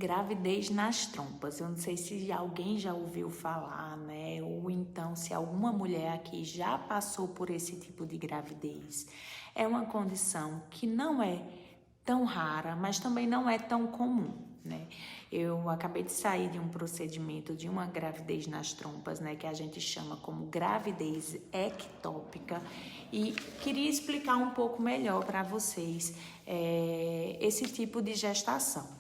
Gravidez nas trompas. Eu não sei se alguém já ouviu falar, né? Ou então se alguma mulher aqui já passou por esse tipo de gravidez. É uma condição que não é tão rara, mas também não é tão comum, né? Eu acabei de sair de um procedimento de uma gravidez nas trompas, né? Que a gente chama como gravidez ectópica, e queria explicar um pouco melhor para vocês esse tipo de gestação.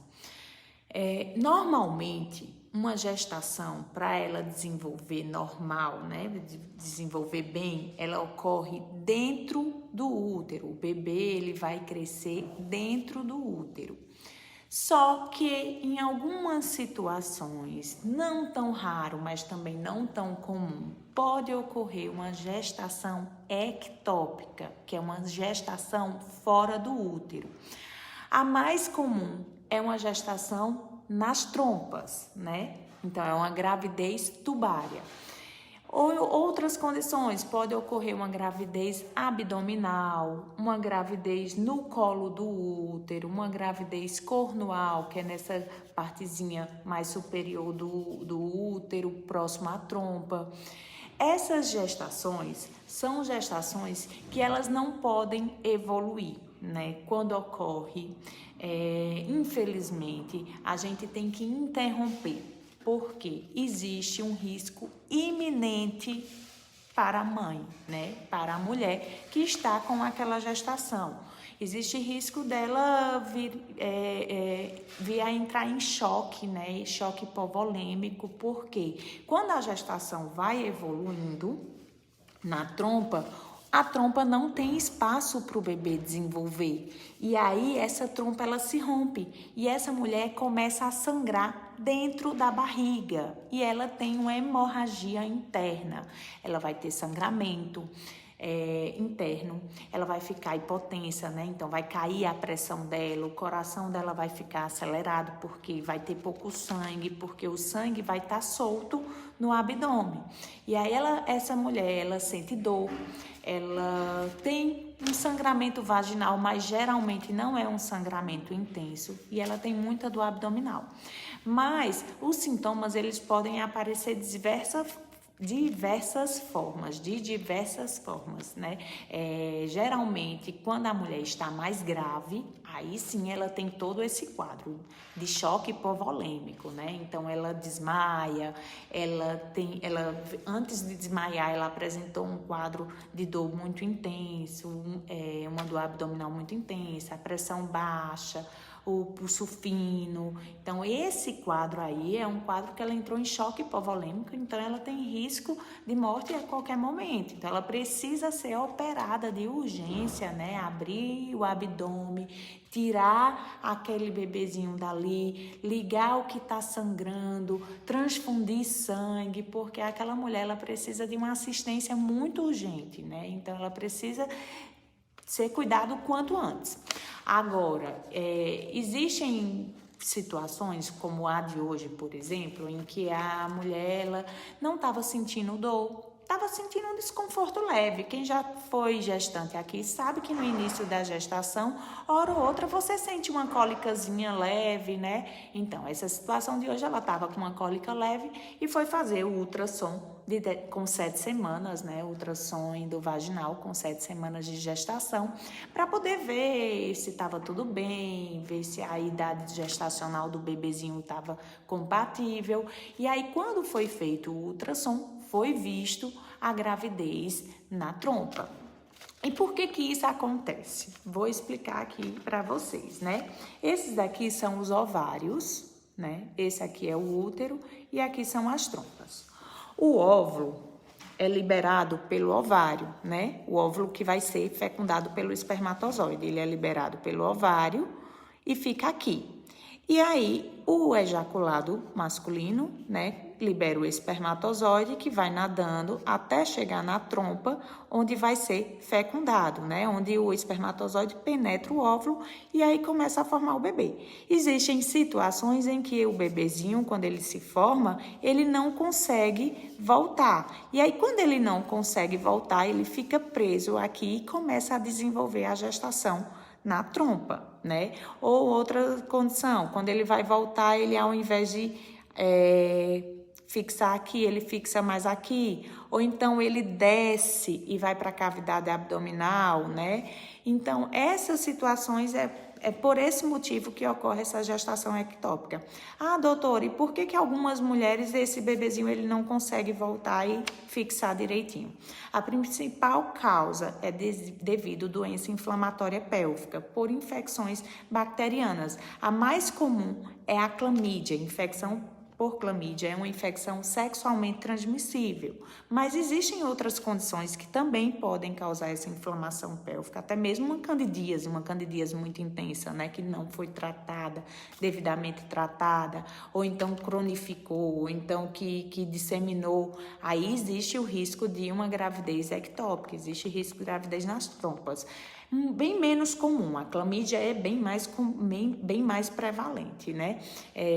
Normalmente, uma gestação, para ela desenvolver normal, né, desenvolver bem, ela ocorre dentro do útero. O bebê ele vai crescer dentro do útero. Só que em algumas situações, não tão raro, mas também não tão comum, pode ocorrer uma gestação ectópica, que é uma gestação fora do útero. A mais comum é uma gestação nas trompas, né? Então, é uma gravidez tubária. Ou outras condições, pode ocorrer uma gravidez abdominal, uma gravidez no colo do útero, uma gravidez cornual, que é nessa partezinha mais superior do útero, próximo à trompa. Essas gestações são gestações que elas não podem evoluir, né? Quando ocorre, infelizmente, a gente tem que interromper, porque existe um risco iminente para a mãe, né? Para a mulher que está com aquela gestação. Existe risco dela vir a entrar em choque, né? Choque hipovolêmico, porque quando a gestação vai evoluindo na trompa, a trompa não tem espaço para o bebê desenvolver. E aí essa trompa ela se rompe e essa mulher começa a sangrar dentro da barriga e ela tem uma hemorragia interna. Ela vai ter sangramento interno, ela vai ficar hipotensa, né? Então vai cair a pressão dela, o coração dela vai ficar acelerado porque vai ter pouco sangue, porque o sangue vai estar solto no abdômen. E aí essa mulher, ela sente dor, ela tem um sangramento vaginal, mas geralmente não é um sangramento intenso, e ela tem muita dor abdominal. Mas os sintomas, eles podem aparecer de diversas formas, né? Geralmente, quando a mulher está mais grave, aí sim ela tem todo esse quadro de choque hipovolêmico, né? Então, ela desmaia, antes de desmaiar, ela apresentou um quadro de dor muito intenso, uma dor abdominal muito intensa, a pressão baixa, o pulso fino. Então, esse quadro aí é um quadro que ela entrou em choque hipovolêmico, então ela tem risco de morte a qualquer momento. Então, ela precisa ser operada de urgência, né? Abrir o abdômen, tirar aquele bebezinho dali, ligar o que está sangrando, transfundir sangue, porque aquela mulher ela precisa de uma assistência muito urgente, né? Então, ela precisa ser cuidado o quanto antes. Agora, existem situações como a de hoje, por exemplo, em que a mulher ela não estava sentindo dor, estava sentindo um desconforto leve. Quem já foi gestante aqui sabe que no início da gestação, hora ou outra, você sente uma cólicazinha leve, né? Então, essa situação de hoje, ela estava com uma cólica leve e foi fazer o ultrassom com 7 semanas, né? Ultrassom endovaginal com 7 semanas de gestação, para poder ver se estava tudo bem, ver se a idade gestacional do bebezinho estava compatível. E aí, quando foi feito o ultrassom, foi visto a gravidez na trompa. E por que isso acontece? Vou explicar aqui para vocês, né? Esses daqui são os ovários, né? Esse aqui é o útero e aqui são as trompas. O óvulo é liberado pelo ovário, né? O óvulo que vai ser fecundado pelo espermatozoide, ele é liberado pelo ovário e fica aqui. E aí, o ejaculado masculino, né, libera o espermatozoide que vai nadando até chegar na trompa, onde vai ser fecundado, né, onde o espermatozoide penetra o óvulo e aí começa a formar o bebê. Existem situações em que o bebezinho, quando ele se forma, ele não consegue voltar. E aí, quando ele não consegue voltar, ele fica preso aqui e começa a desenvolver a gestação na trompa. né? Ou outra condição, quando ele vai voltar, ele ao invés de fixar aqui, ele fixa mais aqui, ou então ele desce e vai para a cavidade abdominal, né? Então, essas situações é por esse motivo que ocorre essa gestação ectópica. Ah, doutora, e por que algumas mulheres, esse bebezinho, ele não consegue voltar e fixar direitinho? A principal causa é devido à doença inflamatória pélvica, por infecções bacterianas. A mais comum é a clamídia, infecção por clamídia, é uma infecção sexualmente transmissível, mas existem outras condições que também podem causar essa inflamação pélvica, até mesmo uma candidíase muito intensa, né, que não foi tratada, devidamente tratada, ou então cronificou, ou então que disseminou. Aí existe o risco de uma gravidez ectópica, existe risco de gravidez nas trompas. Bem menos comum, a clamídia é bem mais prevalente, né?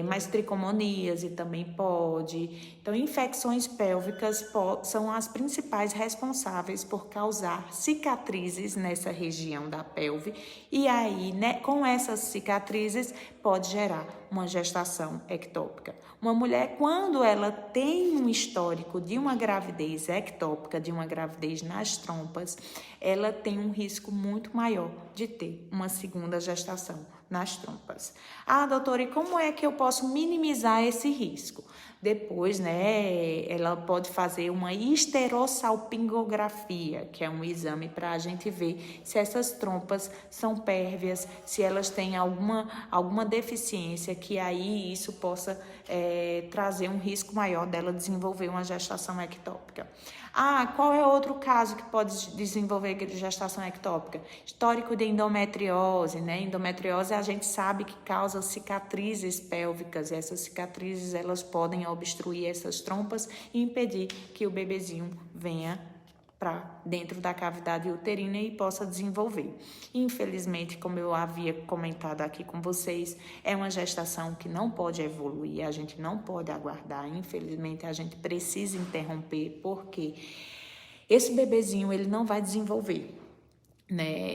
Mas tricomoníase também pode. Então, infecções pélvicas são as principais responsáveis por causar cicatrizes nessa região da pelve, e aí, né, com essas cicatrizes, pode gerar uma gestação ectópica. Uma mulher, quando ela tem um histórico de uma gravidez ectópica, de uma gravidez nas trompas, ela tem um risco muito maior de ter uma segunda gestação nas trompas. Ah, doutora, e como é que eu posso minimizar esse risco? Depois, né, ela pode fazer uma histerossalpingografia, que é um exame para a gente ver se essas trompas são pérvias, se elas têm alguma deficiência, que aí isso possa trazer um risco maior dela desenvolver uma gestação ectópica. Ah, qual é outro caso que pode desenvolver gestação ectópica? Histórico de endometriose, né? Endometriose a gente sabe que causa cicatrizes pélvicas, e essas cicatrizes elas podem obstruir essas trompas e impedir que o bebezinho venha para dentro da cavidade uterina e possa desenvolver. Infelizmente, como eu havia comentado aqui com vocês, é uma gestação que não pode evoluir, a gente não pode aguardar. Infelizmente, a gente precisa interromper, porque esse bebezinho ele não vai desenvolver, né?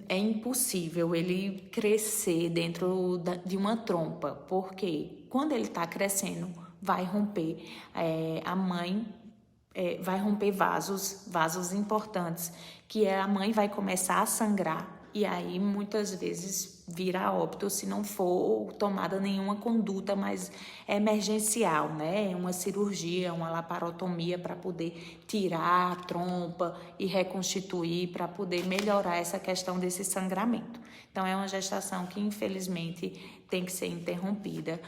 É impossível ele crescer dentro de uma trompa, porque quando ele está crescendo, vai romper a mãe. Vai romper vasos importantes, que a mãe vai começar a sangrar, e aí muitas vezes vira óbito se não for tomada nenhuma conduta mais emergencial, né? Uma cirurgia, uma laparotomia para poder tirar a trompa e reconstituir, para poder melhorar essa questão desse sangramento. Então, é uma gestação que, infelizmente, tem que ser interrompida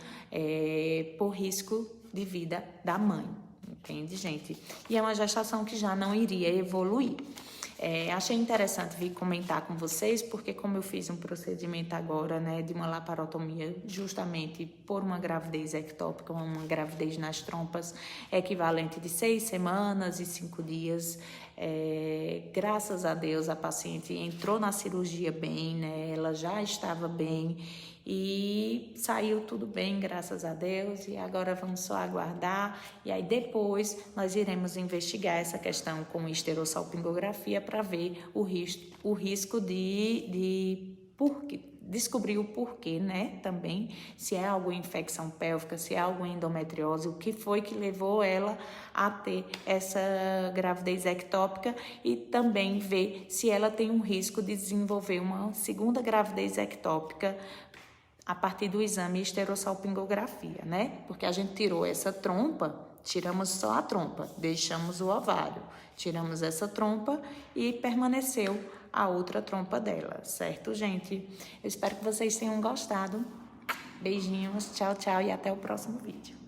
por risco de vida da mãe. Entende, gente? E é uma gestação que já não iria evoluir. Achei interessante vir comentar com vocês, porque como eu fiz um procedimento agora, né, de uma laparotomia, justamente por uma gravidez ectópica, uma gravidez nas trompas, equivalente de 6 semanas e 5 dias. Graças a Deus, a paciente entrou na cirurgia bem, né? Ela já estava bem e saiu tudo bem, graças a Deus, e agora vamos só aguardar, e aí depois nós iremos investigar essa questão com histerossalpingografia para ver o risco de descobrir o porquê, né, também, se é alguma infecção pélvica, se é alguma endometriose, o que foi que levou ela a ter essa gravidez ectópica, e também ver se ela tem um risco de desenvolver uma segunda gravidez ectópica a partir do exame histerossalpingografia, né? Porque a gente tirou essa trompa, tiramos só a trompa, deixamos o ovário, tiramos essa trompa e permaneceu a outra trompa dela, certo, gente? Eu espero que vocês tenham gostado. Beijinhos, tchau, tchau e até o próximo vídeo.